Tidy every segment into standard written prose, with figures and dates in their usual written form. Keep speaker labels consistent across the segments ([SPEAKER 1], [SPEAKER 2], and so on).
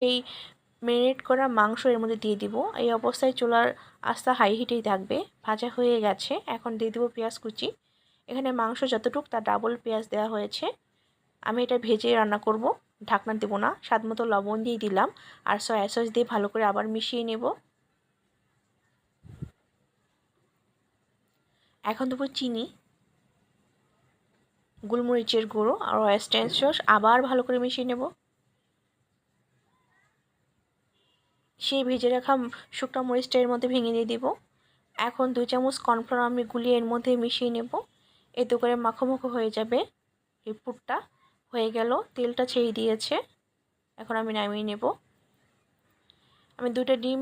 [SPEAKER 1] এই ম্যারিনেট করা মাংস এর মধ্যে দিয়ে দিব। এই অবস্থায় চুলার আঁচটা হাই হিটেই থাকবে। ভাজা হয়ে গেছে, এখন দিয়ে দিব পেঁয়াজ কুচি। এখানে মাংস যতটুকু তার ডাবল পেঁয়াজ দেওয়া হয়েছে। আমি এটা ভেজে রান্না করব, ঢাকনা দেব না। স্বাদ মতো লবণ দিয়ে দিলাম আর সয়া সস দিয়ে ভালো করে আবার মিশিয়ে নেব। এখন দেবো চিনি, গোলমরিচের গুঁড়ো আর ওয়েস্টার্ন সস, আবার ভালো করে মিশিয়ে নেব। সেই ভেজে রাখা শুকনো মরিচটা এর মধ্যে ভেঙে দিয়ে দিব। এখন 2 চামচ কর্নফ্লাওয়ার আমি গুলিয়ে এর মধ্যে মিশিয়ে নেব। এতে করে মাখো মাখো হয়ে যাবে। এই পুরটা হয়ে গেল, তেলটা ছেড়ে দিয়েছে। এখন আমি নামিয়ে নেব। আমি 2টা ডিম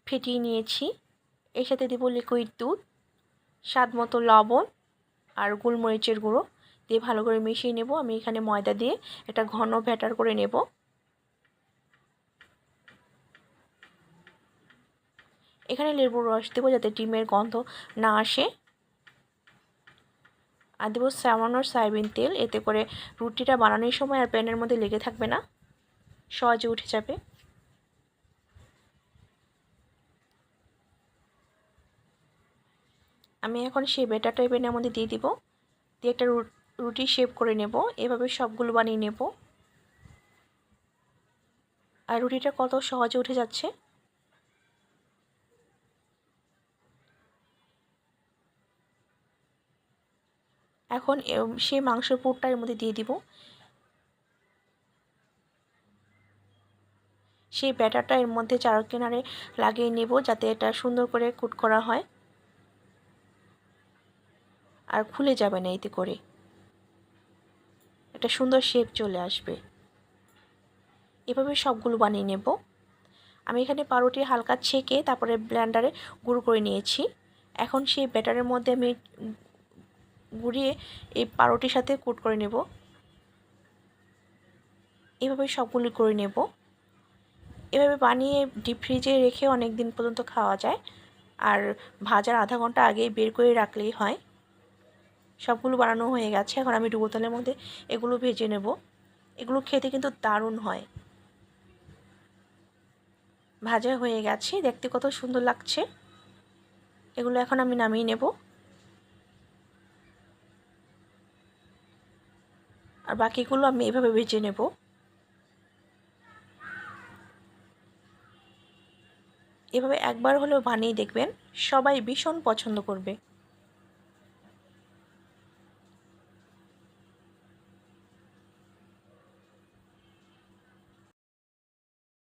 [SPEAKER 1] ফেটিয়ে নিয়েছি। এর সাথে দিব লিকুইড দুধ, স্বাদ মতো লবণ আর গোলমরিচের গুঁড়ো দিয়ে ভালো করে মিশিয়ে নেব। আমি এখানে ময়দা দিয়ে একটা ঘন ব্যাটার করে নেব। এখানে লেবুর রস দেবো যাতে ডিমের গন্ধ না আসে। আর দেবো সামান্য সয়াবিন তেল, এতে করে রুটিটা বানানোর সময় আর প্যানের মধ্যে লেগে থাকবে না, সহজে উঠে যাবে। আমি এখন সেই ব্যাটারটা প্যানের মধ্যে দিয়ে দিব, দিয়ে একটা রুটি শেপ করে নেব। এভাবে সবগুলো বানিয়ে নেব। আর রুটিটা কত সহজে উঠে যাচ্ছে। এখন সেই মাংসের পুরটা এর মধ্যে দিয়ে দিব। সেই ব্যাটারটা এর মধ্যে চার কিনারে লাগিয়ে নেব যাতে এটা সুন্দর করে কুট করা হয় আর খুলে যাবে না। এতে করে একটা সুন্দর শেপ চলে আসবে। এভাবে সবগুলো বানিয়ে নেব। আমি এখানে পাউরুটি হালকা ছেঁকে তারপরে ব্লেন্ডারে গুঁড়ো করে নিয়েছি। এখন সেই ব্যাটারের মধ্যে আমি গুঁড়িয়ে এই পাউরুটির সাথে কোট করে নেব। এভাবে সবগুলো করে নেব। এভাবে বানিয়ে ডিপ ফ্রিজে রেখে অনেক দিন পর্যন্ত খাওয়া যায়। আর ভাজার আধা ঘন্টা আগেই বের করে রাখলেই হয়। সবগুলো বানানো হয়ে গেছে। এখন আমি ডুবো তেলের মধ্যে এগুলো ভেজে নেব। এগুলো খেতে কিন্তু দারুণ হয়। ভাজা হয়ে গেছে, দেখতে কত সুন্দর লাগছে। এগুলো এখন আমি নামিয়ে নেব। আর বাকিগুলো আমি এভাবে ভেজে নেব। এভাবে একবার হলেও বানিয়ে দেখবেন, সবাই ভীষণ পছন্দ করবে।